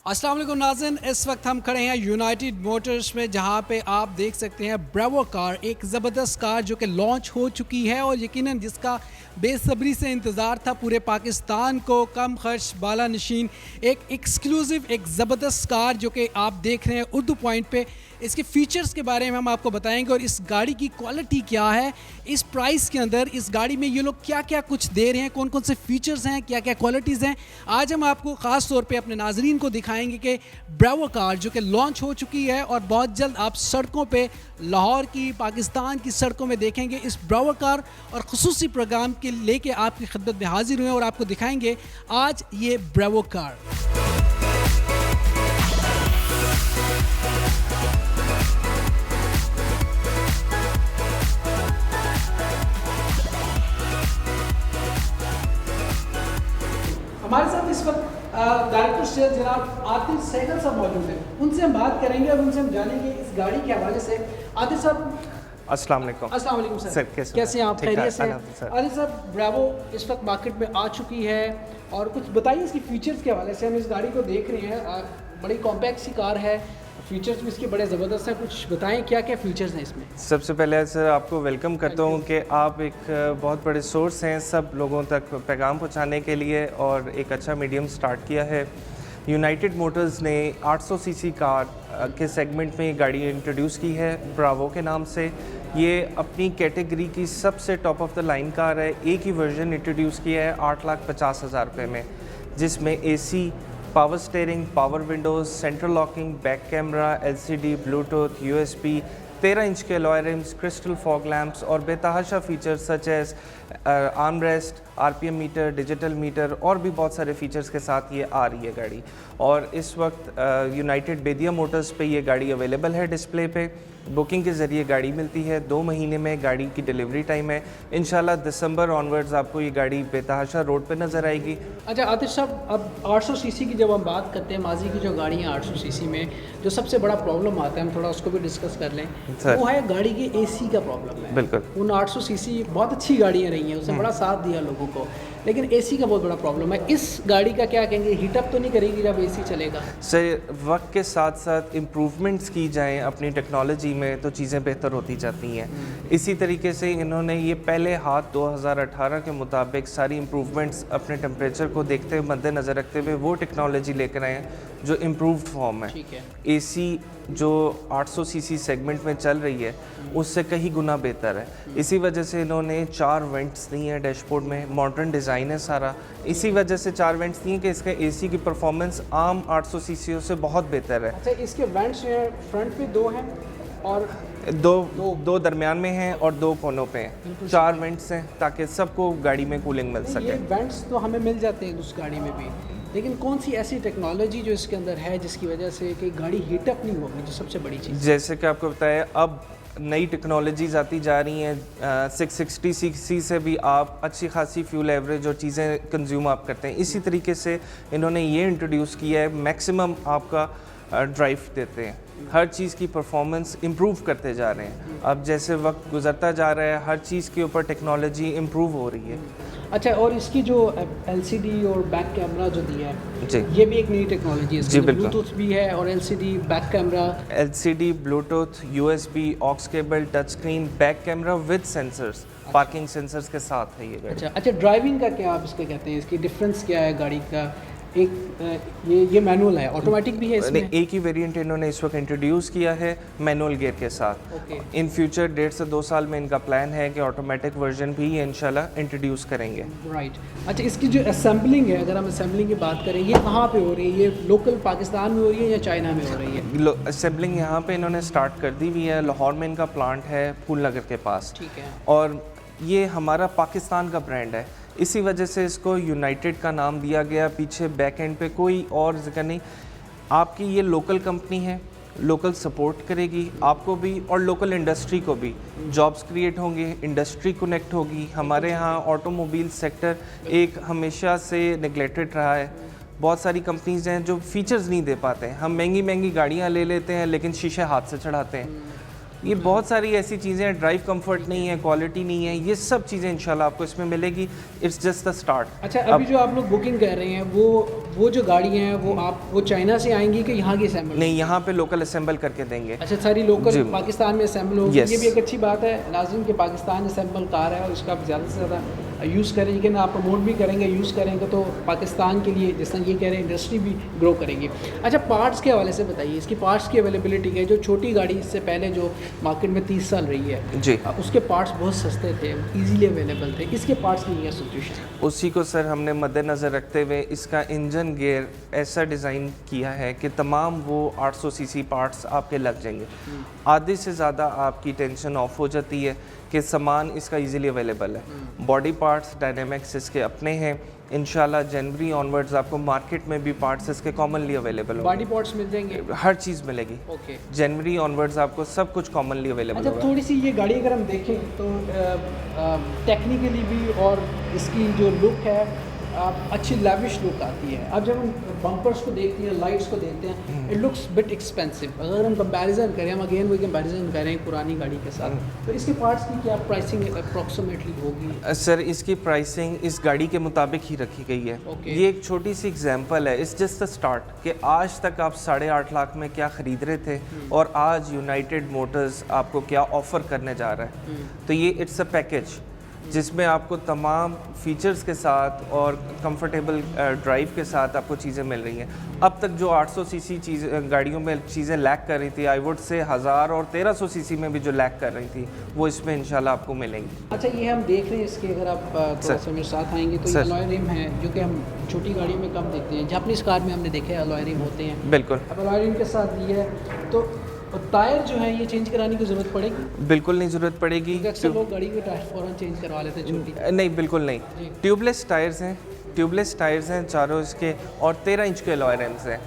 अस्सलाम वालेकुम नाज़रीन, इस वक्त हम खड़े हैं यूनाइटेड मोटर्स में, जहां पे आप देख सकते हैं ब्रेवो कार, एक ज़बरदस्त कार जो कि लॉन्च हो चुकी है और यकीनन जिसका बेसब्री से इंतज़ार था पूरे पाकिस्तान को। कम खर्च बाला नशीन एक एक्सक्लूसिव, एक ज़बरदस्त कार जो कि आप देख रहे हैं उर्दू पॉइंट पे। इसके फ़ीचर्स के बारे में हम आपको बताएंगे और इस गाड़ी की क्वालिटी क्या है, इस प्राइस के अंदर इस गाड़ी में ये लोग क्या क्या कुछ दे रहे हैं, कौन कौन से फ़ीचर्स हैं, क्या क्या क्वालिटीज़ हैं। आज हम आपको ख़ास तौर पे अपने नाजरीन को दिखाएंगे कि ब्रेवो कार जो कि लॉन्च हो चुकी है और बहुत जल्द आप सड़कों पे लाहौर की, पाकिस्तान की सड़कों में देखेंगे इस ब्रेवो कार। और ख़ुसूसी प्रोग्राम के लेके आपकी खिदमत में हाजिर हुए और आपको दिखाएंगे आज ये ब्रेवो कार। हमारे साथ इस वक्त डायरेक्टर सेल्स जनाब आतिफ सहगल साहब मौजूद हैं। उनसे हम बात करेंगे और उनसे हम जानेंगे इस गाड़ी के हवाले से। आतिफ साहब, अस्सलाम वालेकुम सर, कैसे हैं आप? खैरियत से? आतिफ साहब, ब्रेवो इस वक्त मार्केट में आ चुकी है और कुछ बताइए इसकी फ़ीचर्स के हवाले से। हम इस गाड़ी को देख रहे हैं, बड़ी कॉम्पैक्ट सी कार है, फीचर्स भी इसके बड़े ज़बरदस्त हैं। कुछ बताएं क्या क्या फ़ीचर्स हैं इसमें। सबसे पहले सर आपको वेलकम करता हूँ कि आप एक बहुत बड़े सोर्स हैं सब लोगों तक पैगाम पहुँचाने के लिए और एक अच्छा मीडियम स्टार्ट किया है। यूनाइटेड मोटर्स ने 800 सीसी कार के सेगमेंट में ये गाड़ी इंट्रोड्यूस की है ब्रावो के नाम से। ये अपनी कैटेगरी की सबसे top of the line car है। एक ही वर्जन इंट्रोड्यूस किया है 8,50,000 रुपये में, जिसमें AC, power steering, power windows, central locking, back camera, LCD, Bluetooth, USB, 13 inch के alloy rims, crystal fog lamps और बेतहाशा features such as arm rest, RPM meter, digital meter और भी बहुत सारे फीचर्स के साथ ये आ रही है गाड़ी। और इस वक्त यूनाइटेड बेदिया मोटर्स पे ये गाड़ी अवेलेबल है डिस्प्ले पे। बुकिंग के ज़रिए गाड़ी मिलती है, 2 महीने में गाड़ी की डिलीवरी टाइम है। इंशाल्लाह दिसंबर ऑनवर्ड्स आपको ये गाड़ी बेतहाशा रोड पे नज़र आएगी। अच्छा आतिश साहब, अब 800 सीसी की जब हम बात करते हैं, माजी की जो गाड़ी है 800 सीसी में जो सबसे बड़ा प्रॉब्लम आता है, हम थोड़ा उसको भी डिस्कस कर लें, वो है गाड़ी की AC का प्रॉब्लम है। बिल्कुल, उन 800 सीसी बहुत अच्छी गाड़ियाँ रही हैं, उसने बड़ा साथ दिया लोगों को, लेकिन AC का बहुत बड़ा प्रॉब्लम है। इस गाड़ी का क्या कहेंगे, हीटअप तो नहीं करेगी जब AC चलेगा? सर वक्त के साथ साथ इम्प्रूवमेंट्स की जाएँ अपनी टेक्नोलॉजी में तो चीज़ें बेहतर होती जाती हैं। इसी तरीके से इन्होंने ये पहले हाथ 2018 के मुताबिक सारी इम्प्रूवमेंट्स अपने टेम्परेचर को देखते हुए मद्देनज़र रखते हुए वो टेक्नोलॉजी लेकर आए हैं जो इम्प्रूव्ड फॉर्म है। ठीक है। AC जो 800 सीसी सेगमेंट में चल रही है उससे कहीं गुना बेहतर है। इसी वजह से इन्होंने 4 वेंट्स दी हैं डैशबोर्ड में, मॉडर्न डिज़ाइन है सारा। इसी वजह से 4 वेंट्स दी हैं कि इसका AC की परफॉर्मेंस आम 800 सीसी से बहुत बेहतर है। अच्छा, इसके वेंट्स जो हैं फ्रंट पे 2 हैं और दो दरमियान में हैं और 2 कोनों पे हैं। 4 वेंट्स हैं ताकि सबको गाड़ी में कूलिंग मिल सके। ये वेंट्स तो हमें मिल जाते हैं उस गाड़ी में भी, लेकिन कौन सी ऐसी टेक्नोलॉजी जो इसके अंदर है जिसकी वजह से कि गाड़ी हीटअप नहीं होगी, जो सबसे बड़ी चीज़? जैसे कि आपको बताया, अब नई टेक्नोलॉजीज़ आती जा रही हैं। 660 सीसी से भी आप अच्छी खासी फ्यूल एवरेज और चीज़ें कंज्यूम आप करते हैं। इसी तरीके से इन्होंने ये इंट्रोड्यूस किया है, मैक्सिमम आपका ड्राइव देते हैं, हर चीज़ की परफॉर्मेंस इम्प्रूव करते जा रहे हैं। अब जैसे वक्त गुजरता जा रहा है हर चीज़ के ऊपर टेक्नोलॉजी इम्प्रूव हो रही है। अच्छा, और इसकी जो LCD और बैक कैमरा जो दिया है जी, ये भी एक नई टेक्नोलॉजी है। जी बिल्कुल। ब्लूटूथ भी है और LCD, back camera, LCD, Bluetooth, USB, aux cable, touch screen, back camera with sensors, parking sensors के साथ है ये गाड़ी। अच्छा, ड्राइविंग का क्या आप इसके कहते हैं, इसकी डिफरेंस क्या है गाड़ी का? एक ये मैनुअल है, ऑटोमेटिक भी है इसमें? एक ही वेरिएंट इन्होंने इस वक्त इंट्रोड्यूस किया है मैनुअल गियर के साथ। ओके। इन फ्यूचर 1.5 से 2 साल में इनका प्लान है कि ऑटोमेटिक वर्जन भी ये इंशाल्लाह इंट्रोड्यूस करेंगे। राइट। अच्छा, इसकी जो असेंबलिंग है, अगर हम असेंबलिंग की बात करें, ये कहाँ पे हो रही है? ये लोकल पाकिस्तान में हो रही है या चाइना में हो रही है? असेंबलिंग यहाँ पे इन्होंने स्टार्ट कर दी हुई है। लाहौर में इनका प्लांट है, फूल नगर के पास। ठीक है। और ये हमारा पाकिस्तान का ब्रांड है, इसी वजह से इसको यूनाइटेड का नाम दिया गया। पीछे बैक एंड पे कोई और जिक्र नहीं। आपकी ये लोकल कंपनी है, लोकल सपोर्ट करेगी आपको भी और लोकल इंडस्ट्री को भी। जॉब्स क्रिएट होंगे, इंडस्ट्री कनेक्ट होगी। हमारे यहाँ ऑटोमोबाइल सेक्टर एक हमेशा से नेगलेक्टेड रहा है। बहुत सारी कंपनीज़ हैं जो फीचर्स नहीं दे पाते हैं। हम महंगी महंगी गाड़ियाँ ले लेते हैं लेकिन शीशे हाथ से चढ़ाते हैं। ये बहुत सारी ऐसी चीज़ें हैं, ड्राइव कंफर्ट नहीं है, क्वालिटी नहीं है, ये सब चीज़ें इंशाल्लाह आपको इसमें मिलेगी। It's just the start. अच्छा, अभी जो आप लोग बुकिंग कर रहे हैं वो जो गाड़ी हैं वो चाइना से आएंगी कि यहाँ की असेंबल? नहीं, यहाँ पे लोकल असेंबल करके देंगे। अच्छा, सारी लोकल पाकिस्तान में असेंबल होगी। Yes. ये भी एक अच्छी बात है नाज़रीन कि पाकिस्तान असेंबल कार है और इसका आप ज़्यादा से ज़्यादा यूज़ करें, लेकिन आप प्रमोट भी करेंगे, यूज़ करेंगे तो पाकिस्तान के लिए, जिस तरह ये कह रहे हैं, इंडस्ट्री भी ग्रो करेगी। अच्छा, पार्ट्स के हवाले से बताइए, इसकी पार्ट्स की अवेलेबिलिटी है। जो छोटी गाड़ी इससे पहले जो मार्केट में 30 साल रही है जी, उसके पार्ट्स बहुत सस्ते थे, ईजीली अवेलेबल थे। इसके पार्ट्स की क्या सिचुएशन? उसी को सर हमने मद्देनज़र रखते हुए इसका इंजन गियर ऐसा डिज़ाइन किया है कि तमाम वो 800 सीसी पार्ट्स आपके लग जाएंगे। आधे से ज़्यादा आपकी टेंशन ऑफ हो जाती है कि सामान इसका इजीली अवेलेबल है। बॉडी पार्ट्स डायनेमिक्स इसके अपने हैं। इंशाल्लाह जनवरी ऑनवर्ड्स आपको मार्केट में भी पार्ट्स इसके कॉमनली अवेलेबल होंगे। बॉडी पार्ट्स मिल जाएंगे, हर चीज़ मिलेगी। ओके। जनवरी ऑनवर्ड्स आपको सब कुछ कॉमनली अवेलेबल अच्छा, होगा। थोड़ी सी ये गाड़ी अगर हम देखें तो टेक्निकली भी और इसकी जो लुक है अच्छी लैविश लुक आती है। अब जब हम बम्पर्स को देखते हैं, लाइट्स को देखते हैं, इट लुक्स बिट एक्सपेंसिव। अगर हम कंपैरिजन करें, हम अगेन वही कंपैरिजन करें पुरानी गाड़ी के साथ, तो इसके पार्ट्स की क्या प्राइसिंग अप्रॉक्सीमेटली होगी? सर इसकी प्राइसिंग इस गाड़ी के मुताबिक ही रखी गई है। Okay. ये एक छोटी सी एग्जांपल है, इट्स जस्ट द स्टार्ट कि आज तक आप 8.5 लाख में क्या ख़रीद रहे थे और आज यूनाइटेड मोटर्स आपको क्या ऑफ़र करने जा रहा है। तो ये इट्स अ पैकेज जिसमें आपको तमाम फीचर्स के साथ और कंफर्टेबल ड्राइव के साथ आपको चीज़ें मिल रही हैं। अब तक जो 800 सीसी गाड़ियों में चीज़ें लैक कर रही थी, आई वुड से 1000 और 1300 सीसी में भी जो लैक कर रही थी, वो इसमें इंशाल्लाह आपको मिलेंगी। अच्छा, ये हम देख रहे हैं इसके, अगर आप थोड़ा सा मेरे साथ आएंगे तो ये अलॉय रिम है, जो कि हम छोटी गाड़ियों में कम देखते हैं। जापानीज़ कार में हमने देखे अलॉय रिम होते हैं। बिल्कुल। अब अलॉय रिम के साथ ये है तो टायर जो है ये चेंज कराने की ज़रूरत पड़ेगी? बिल्कुल नहीं ज़रूरत पड़ेगी। अक्सर लोग गाड़ी के टायर फ़ौरन चेंज करवा लेते हैं छोटी। नहीं, बिल्कुल नहीं। ट्यूबलेस टायर्स हैं चारों इसके, और 13 इंच के अलॉय रिम्स हैं।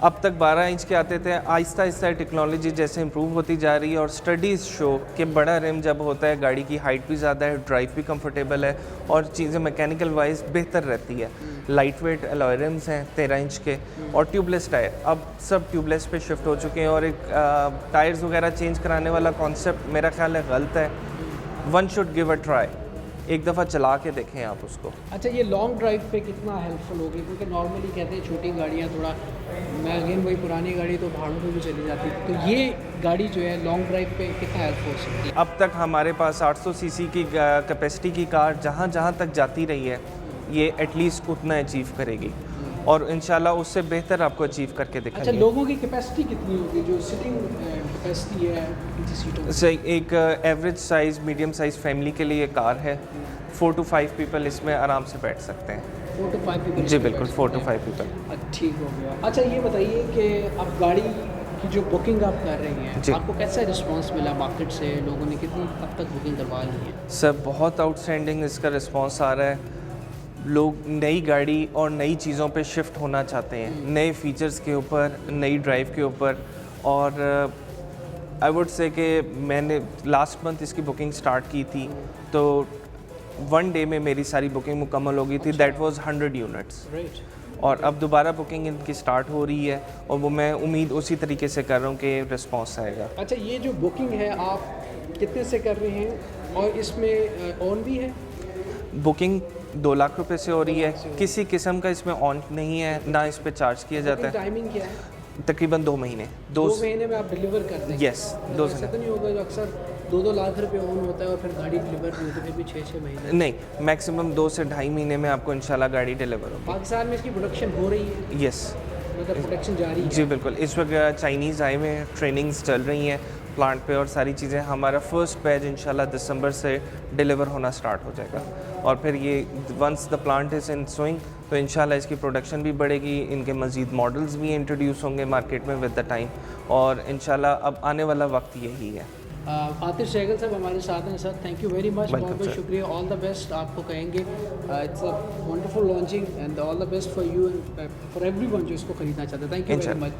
अब तक 12 इंच के आते थे। आहिस्ता आहिस्ता टेक्नोलॉजी जैसे इंप्रूव होती जा रही है और स्टडीज़ शो कि बड़ा रिम जब होता है गाड़ी की हाइट भी ज़्यादा है, ड्राइव भी कंफर्टेबल है और चीज़ें मैकेनिकल वाइज बेहतर रहती है। लाइट वेट अलॉय रिम्स हैं 13 इंच के और ट्यूबलेस टायर। अब सब ट्यूबलेस पे शिफ्ट हो चुके हैं और एक टायर्स वगैरह चेंज कराने वाला कॉन्सेप्ट मेरा ख्याल है गलत है। One should give a try, एक दफ़ा चला के देखें आप उसको। अच्छा, ये लॉन्ग ड्राइव पे कितना हेल्पफुल होगी? क्योंकि नॉर्मली कहते हैं छोटी गाड़ियाँ थोड़ा, मैं अगेन वही पुरानी गाड़ी तो पहाड़ों पे भी चली जाती थी, तो ये गाड़ी जो है लॉन्ग ड्राइव पे कितना हेल्प हो सकती है? अब तक हमारे पास 800 सीसी की कैपेसिटी की कार जहाँ जहाँ तक जाती रही है, ये एटलीस्ट उतना अचीव करेगी और इंशाल्लाह उससे बेहतर आपको अचीव करके दिखाएंगे। अच्छा, लोगों की कैपेसिटी कितनी होगी जो सिटिंग कैपेसिटी है पीछे सीटों में? सही, एक average size medium size family के लिए कार है। 4 to 5 पीपल इसमें आराम से बैठ सकते हैं। 4 to 5 पीपल? जी बिल्कुल, 4 to 5 पीपल। ठीक हो गया। अच्छा, ये बताइए कि अब गाड़ी की जो बुकिंग आप कर रही हैं, आपको कैसा रिस्पांस मिला मार्केट से? लोगों ने कितनी अब तक बुकिंग करवा ली है? सर बहुत आउटस्टैंडिंग इसका रिस्पांस आ रहा है। लोग नई गाड़ी और नई चीज़ों पे शिफ्ट होना चाहते हैं, नए फीचर्स के ऊपर, नई ड्राइव के ऊपर। और आई वुड से कि मैंने लास्ट मंथ इसकी बुकिंग स्टार्ट की थी तो 1 डे में मेरी सारी बुकिंग मुकम्मल हो गई थी। That was 100 units. और अब दोबारा बुकिंग इनकी स्टार्ट हो रही है और वो मैं उम्मीद उसी तरीके से कर रहा हूँ कि रिस्पांस आएगा। अच्छा, ये जो बुकिंग है आप कितने से कर रहे हैं और इसमें ऑन भी है? बुकिंग 2 लाख रुपए से हो रही है। किसी किस्म का इसमें ऑन नहीं है, ना इस पे चार्ज किया जाता है। टाइमिंग क्या है? तकरीबन 2 महीने। 2 महीने में आप डिलीवर कर देंगे? यस, 2 ऐसा तो नहीं होगा जो अक्सर 2-2 लाख रुपए ऑन होता है और फिर गाड़ी डिलीवर नहीं होती, फिर भी 6-6 महीने? नहीं, मैक्सिमम 2 से ढाई महीने में आपको इंशाल्लाह गाड़ी डिलीवर होगी। पाकिस्तान में इसकी प्रोडक्शन हो रही है? यस, मतलब प्रोडक्शन जारी है? जी बिल्कुल। इस वक्त चाइनीज़ आए हुए हैं, ट्रेनिंग्स चल रही हैं प्लांट पे और सारी चीज़ें। हमारा फर्स्ट बैच इंशाल्लाह दिसंबर से डिलीवर होना स्टार्ट हो जाएगा और फिर ये once the plant is in swing तो इंशाल्लाह इसकी प्रोडक्शन भी बढ़ेगी, इनके मज़ीद मॉडल्स भी इंट्रोड्यूस होंगे मार्केट में विद द टाइम और इंशाल्लाह अब आने वाला वक्त यही है। आतिफ सहगल साहब हमारे साथ हैं। Sir, thank you very much, Welcome, बहुत बहुत sir. शुक्रिया। ऑल द बेस्ट आपको कहेंगे। It's a wonderful launching and all the best for you and for everyone जो इसको खरीदना चाहता है। Thank you very much.